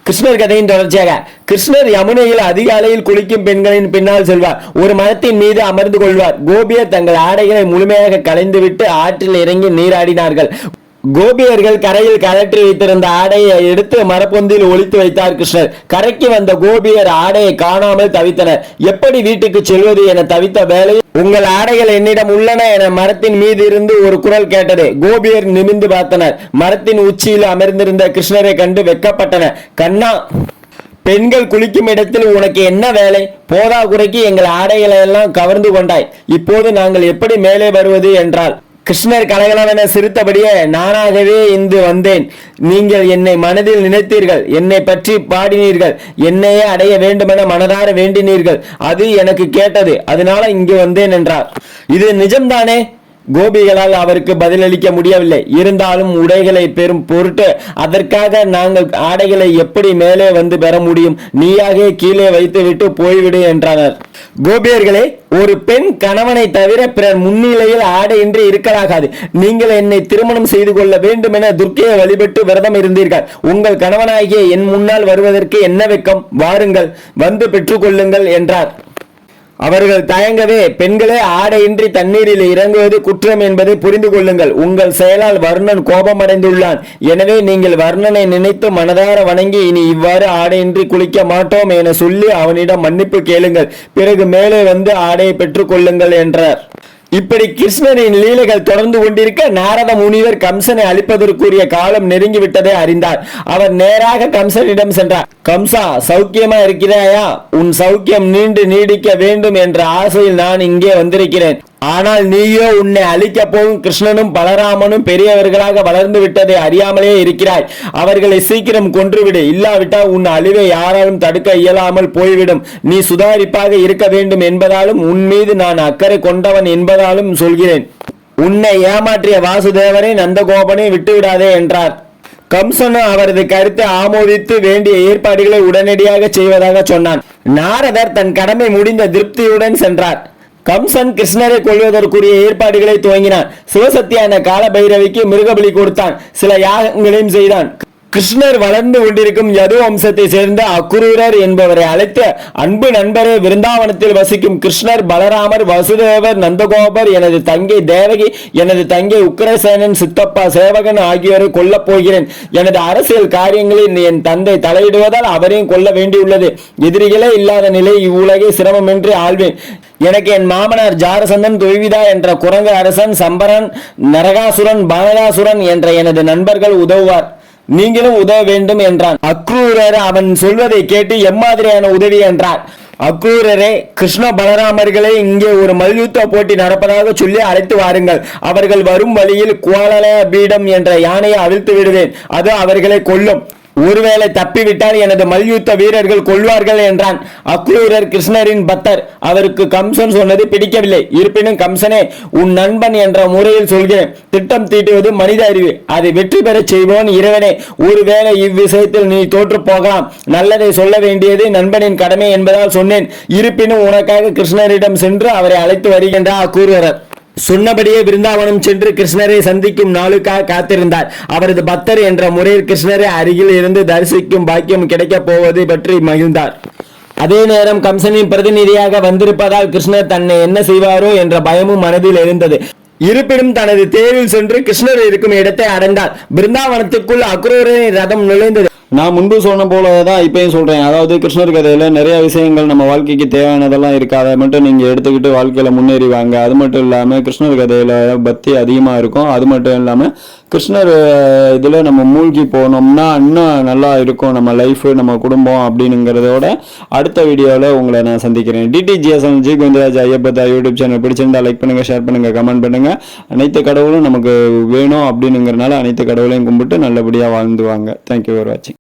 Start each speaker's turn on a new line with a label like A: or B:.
A: கிருஷ்ணர் கதையின் தொடர்ச்சியாக கிருஷ்ணர் யமுனையில் அதிகாலையில் குளிக்கும் பெண்களின் பின்னால் செல்வார். ஒரு மரத்தின் மீது அமர்ந்து கொள்வார். கோபியர் தங்கள் ஆடைகளை முழுமையாக களைந்துவிட்டு ஆற்றில் இறங்கி நீராடினார்கள். கோபியர்கள் கரையில் கழற்றி வைத்திருந்த ஆடையை எடுத்து மரப்பொந்தில் ஒளித்து வைத்தார் கிருஷ்ணர். கரைக்கு வந்த கோபியர் ஆடையை காணாமல் தவித்தனர். எப்படி வீட்டுக்கு செல்வது என தவித்த வேளையில் உங்கள் ஆடைகள் என்னிடம் உள்ளன என மரத்தின் மீது இருந்து ஒரு குரல் கேட்டது. கோபியர் நிமிர்ந்து பார்த்தனர். மரத்தின் உச்சியில் அமர்ந்திருந்த கிருஷ்ணரை கண்டு வெட்கப்பட்டனர். கண்ணா, பெண்கள் குளிக்கும் இடத்தில் உனக்கு என்ன வேலை? போதா குறைக்கு எங்கள் ஆடைகளை எல்லாம் கவர்ந்து கொண்டாய். இப்போது நாங்கள் எப்படி மேலே வருவது என்றால் கிருஷ்ணர் கலகலவென சிரித்தபடியே, நானாகவே இங்கு வந்தேன். நீங்கள் என்னை மனதில் நினைத்தீர்கள், என்னை பற்றி பாடினீர்கள், என்னையே அடைய வேண்டுமென மனதார வேண்டினீர்கள். அது எனக்கு கேட்டது, அதனால இங்கு வந்தேன் என்றார். இது நிஜம்தானே? கோபிகளால் அவருக்கு பதிலளிக்க முடியவில்லை. இருந்தாலும் உடைகளை பெறும் பொருட்டு அதற்காக நாங்கள் ஆடைகளை எப்படி மேலே வந்து பெற முடியும்? நீயாக கீழே வைத்துவிட்டு போய்விடு என்றனர். கோபியர்களே, ஒரு பெண் கணவனை தவிர பிறர் முன்னிலையில் ஆடையின்றி இருக்கலாகாது. நீங்கள் என்னை திருமணம் செய்து கொள்ள வேண்டும் என துர்க்கையை வழிபட்டு விரதம் இருந்தீர்கள். உங்கள் கணவனாகிய என் முன்னால் வருவதற்கு என்ன வெட்கம்? வாருங்கள், வந்து பெற்றுக்கொள்ளுங்கள் என்றார். அவர்கள் தயங்கவே, பெண்களே, ஆடையின்றி தண்ணீரில் இறங்குவது குற்றம் என்பதை புரிந்து கொள்ளுங்கள். உங்கள் செயலால் வர்ணன் கோபமடைந்துள்ளான். எனவே நீங்கள் வர்ணனை நினைத்து மனதார வணங்கி இனி இவ்வாறு ஆடையின்றி குளிக்க மாட்டோம் என சொல்லி அவனிடம் மன்னிப்பு கேளுங்கள். பிறகு மேலே வந்து ஆடையை பெற்றுக் கொள்ளுங்கள் என்றார். இப்படி கிருஷ்ணரின் லீலைகள் தொடர்ந்து கொண்டிருக்க நாரத முனிவர் கம்சனை அழிப்பதற்குரிய காலம் நெருங்கிவிட்டதை அறிந்தார். அவர் நேராக கம்சனிடம் சென்றார். கம்சா, சௌக்கியமா இருக்கிறாயா? உன் சௌக்கியம் நீண்டு நீடிக்க வேண்டும் என்ற ஆசையில் நான் இங்கே வந்திருக்கிறேன். ஆனால் நீயோ உன்னை அழிக்க போகும் கிருஷ்ணனும் பலராமனும் பெரியவர்களாக வளர்ந்து விட்டதை அறியாமலே இருக்கிறாய். அவர்களை சீக்கிரம் கொன்றுவிடு, இல்லாவிட்டால் உன் அழிவை யாராலும் தடுக்க இயலாமல் போய்விடும். நீ சுதாரிப்பாக இருக்க வேண்டும் என்பதாலும் உன் மீது நான் அக்கறை கொண்டவன் என்பதாலும் சொல்கிறேன். உன்னை ஏமாற்றிய வாசுதேவரை நந்தகோபனை விட்டுவிடாதே என்றார். கம்சனும் அவரது கருத்தை ஆமோதித்து வேண்டிய ஏற்பாடுகளை உடனடியாக செய்வதாக சொன்னான். நாரதர் தன் கடமை முடிந்த திருப்தியுடன் சென்றார். கம்சன் கிருஷ்ணரை கொள்வதற்குரிய ஏற்பாடுகளை துவங்கினான். சிவசக்தியான கால பைரவிக்கு மிருகபலி கொடுத்தான். சில யாகங்களையும் செய்தான். கிருஷ்ணர் வளர்ந்து கொண்டிருக்கும் யது வம்சத்தை சேர்ந்த அக்ரூரர் என்பவரை அழைத்து, அன்பு நண்பரே, விருந்தாவனத்தில் வசிக்கும் கிருஷ்ணர், பலராமர், வசுதேவர், நந்தகோபர், எனது தங்கை தேவகி, எனது தங்கை உக்கிரசேனன், சித்தப்பா சேவகன் ஆகியோரை கொல்லப் போகிறேன். எனது அரசியல் காரியங்களில் என் தந்தை தலையிடுவதால் அவரையும் கொல்ல வேண்டியுள்ளது. எதிரிகளே இல்லாத நிலை இவ்வுலகை சிரமமின்றி ஆள்வேன். எனக்கு என் மாமனார் ஜாரசந்தன், தொய்விதா என்ற குரங்கு அரசன், சம்பரன், நரகாசுரன், பானகாசுரன் என்ற எனது நண்பர்கள் உதவுவார். நீங்களும் உதவ வேண்டும் என்றான். அக்ரூரர் அவன் சொல்வதை கேட்டு எம்மாதிரியான உதவி என்றார். அக்ரூரரே, கிருஷ்ண பலராமர்களை இங்கே ஒரு மல்யுத்த போட்டி நடப்பதாக சொல்லி அழைத்து வாருங்கள். அவர்கள் வரும் வழியில் குவாலல பீடம் என்ற யானையை அவிழ்த்து விடுவேன். அது அவர்களை கொல்லும். ஒருவேளை தப்பிவிட்டால் எனது மல்யுத்த வீரர்கள் கொள்வார்கள் என்றான். அக்ரூரர் கிருஷ்ணரின் பக்தர். அவருக்கு கம்சன் சொன்னது பிடிக்கவில்லை. இருப்பினும், கம்சனே, உன் நண்பன் என்ற முறையில் சொல்கிறேன். திட்டம் தீட்டுவது மனித அறிவு. அதை வெற்றி பெறச் செய்வோன் இறைவனே. ஒருவேளை இவ்விஷயத்தில் நீ தோற்று போகலாம். நல்லதை சொல்ல வேண்டியது நண்பனின் கடமை என்பதால் சொன்னேன். இருப்பினும் உனக்காக கிருஷ்ணரிடம் சென்று அவரை அழைத்து வருகின்றார் அக்ரூரர். சொன்னபடியே விருந்தாவனம் சென்று கிருஷ்ணரை சந்திக்கும் நாளுக்காக காத்திருந்தார். அவரது பக்தர் என்ற முறையில் கிருஷ்ணரை அருகில் இருந்து தரிசிக்கும் பாக்கியம் கிடைக்கப் போவது பற்றி மகிழ்ந்தார். அதே நேரம் கம்சனின் பிரதிநிதியாக வந்திருப்பதால் கிருஷ்ணர் தன்னை என்ன செய்வாரோ என்ற பயமும் மனதில் எழுந்தது. இருப்பினும் தனது தேரில் சென்று கிருஷ்ணர் இருக்கும் இடத்தை அடைந்தார். பிருந்தாவனத்துக்குள் அக்ரூரரின் ரதம் நுழைந்தது.
B: நான் முன்பு சொன்ன போலதான் இப்பயும் சொல்றேன். அதாவது கிருஷ்ணர் கதையில நிறைய விஷயங்கள் நம்ம வாழ்க்கைக்கு தேவையானதெல்லாம் இருக்கு. அதை மட்டும் நீங்க எடுத்துக்கிட்டு வாழ்க்கையில முன்னேறி வாங்க. அது மட்டும் இல்லாம கிருஷ்ணர் கதையில பக்தி அதிகமா இருக்கும். அது மட்டும் இல்லாம கிருஷ்ணர் இதுல நம்ம மூழ்கி போனோம்னா இன்னும் நல்லா இருக்கும் நம்ம லைஃப், நம்ம குடும்பம் அப்படிங்கிறதோட அடுத்த வீடியோல உங்களை நான் சந்திக்கிறேன். டிடிஜிஎஸ் ஜி கோவிந்தராஜ் ஐயப்பதா யூடியூப் சேனல் பிடிச்சிருந்தா லைக் பண்ணுங்க, ஷேர் பண்ணுங்க, கமெண்ட் பண்ணுங்க. அனைத்து கடவுளும் நமக்கு வேணும் அப்படின்னுங்கிறனால அனைத்து கடவுளையும் கும்பிட்டு நல்லபடியா வாழ்ந்துவாங்க. தேங்க்யூ ஃபார் வாட்சிங்.